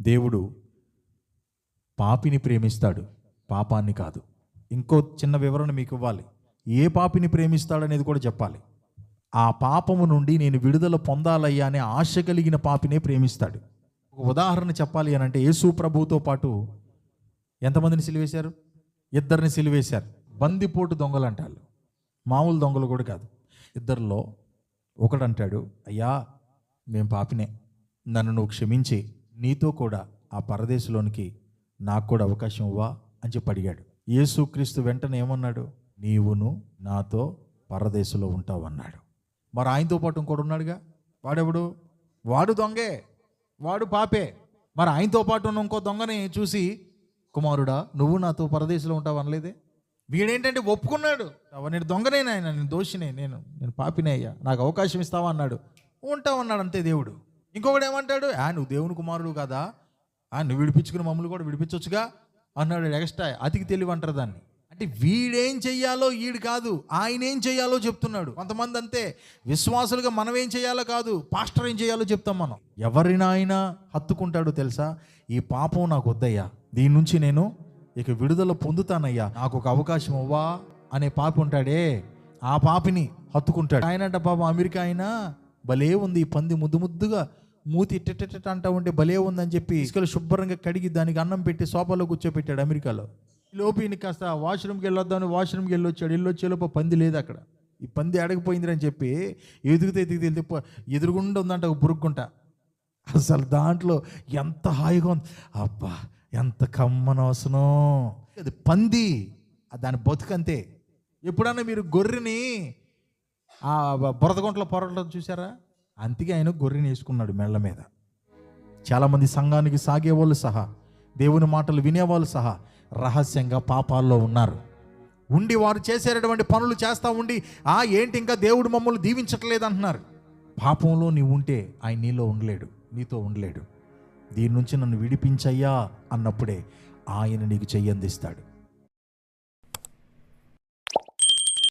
దేవుడు పాపిని ప్రేమిస్తాడు, పాపాన్ని కాదు. ఇంకో చిన్న వివరణ మీకు ఇవ్వాలి. ఏ పాపిని ప్రేమిస్తాడనేది కూడా చెప్పాలి. ఆ పాపము నుండి నేను విడుదల పొందాలయ్యా అనే ఆశ కలిగిన పాపినే ప్రేమిస్తాడు. ఒక ఉదాహరణ చెప్పాలి అని అంటే, యేసు ప్రభువుతో పాటు ఎంతమందిని సిలువేశారు? 2 సిలువేశారు. బందిపోటు దొంగలు అంటారు, మామూలు దొంగలు కూడా కాదు. 2లో ఒకడంటాడు, అయ్యా మేము పాపినే, నన్ను నువ్వు క్షమించి నీతో కూడా ఆ పరదేశంలోనికి నాకు కూడా అవకాశం ఇవ్వా అని చెప్పి అడిగాడు. యేసుక్రీస్తు వెంటనే ఏమన్నాడు? నీవును నాతో పరదేశంలో ఉంటావు అన్నాడు. మరి ఆయనతో పాటు ఇంకోడు ఉన్నాడుగా, వాడెవడు? వాడు దొంగే, వాడు పాపే. మరి ఆయనతో పాటు ఉన్న ఇంకో దొంగని చూసి, కుమారుడా నువ్వు నాతో పరదేశంలో ఉంటావు అనలేదే. వీడేంటంటే ఒప్పుకున్నాడు, నేను దొంగనే, నేను దోషినే, నేను పాపినే అయ్యా, నాకు అవకాశం ఇస్తావా అన్నాడు. ఉంటావన్నాడు అంతే దేవుడు. ఇంకొకడు ఏమంటాడు? నువ్వు దేవుని కుమారుడు కదా, నువ్వు విడిపించుకుని మమ్మల్ని కూడా విడిపించవచ్చుగా అన్నాడు. ఎక్స్ట్రా అతికి తెలివి అంటారు దాన్ని. అంటే వీడేం చెయ్యాలో ఈడు కాదు, ఆయన ఏం చేయాలో చెప్తున్నాడు. కొంతమంది అంతే, విశ్వాసులుగా మనం ఏం చేయాలో కాదు, పాస్టర్ ఏం చేయాలో చెప్తాం మనం. ఎవరిని ఆయన హత్తుకుంటాడో తెలుసా? ఈ పాపం నాకు వద్దయ్యా, దీని నుంచి నేను ఇక విడుదల పొందుతానయ్యా, నాకు ఒక అవకాశం అవ్వా అనే పాపి ఉంటాడే, ఆ పాపిని హత్తుకుంటాడు. ఆయనంట పాపం అమెరికా అయినా భలే ఉంది, పంది ముద్దుగా మూతి ఇట్ట అంటా ఉంటే భలే ఉందని చెప్పి ఇసుకలు శుభ్రంగా కడిగి దానికి అన్నం పెట్టి సోఫాలో కూర్చోపెట్టాడు అమెరికాలో. లోపు ఈయన కాస్త వాష్రూమ్కి వెళ్ళొద్దామని వాష్రూమ్కి వెళ్ళొచ్చేలోపు పంది లేదు అక్కడ. ఈ పంది అడగపోయింది అని చెప్పి ఎదుగుతే ఎదురుగుండా ఉందంట ఒక బురుక్కుంటా. అసలు దాంట్లో ఎంత హాయిగా ఉంది, అబ్బా ఎంత కమ్మనవసనం. అది పంది, దాని బతుకంతే. ఎప్పుడన్నా మీరు గొర్రెని ఆ బురదగుంటలో పొరటం చూసారా? అంతగా ఆయన గొర్రెని వేసుకున్నాడు మెళ్ళ మీద. చాలామంది సంఘానికి సాగేవాళ్ళు సహా, దేవుని మాటలు వినేవాళ్ళు సహా రహస్యంగా పాపాల్లో ఉన్నారు. ఉండి వారు చేసేటటువంటి పనులు చేస్తూ ఉండి, ఏంటి ఇంకా దేవుడు మమ్మల్ని దీవించట్లేదు అంటున్నారు. పాపంలో నీవు ఉంటే ఆయన నీలో ఉండలేడు, నీతో ఉండలేడు. దీని నుంచి నన్ను విడిపించయ్యా అన్నప్పుడే ఆయన నీకు చెయ్యందిస్తాడు.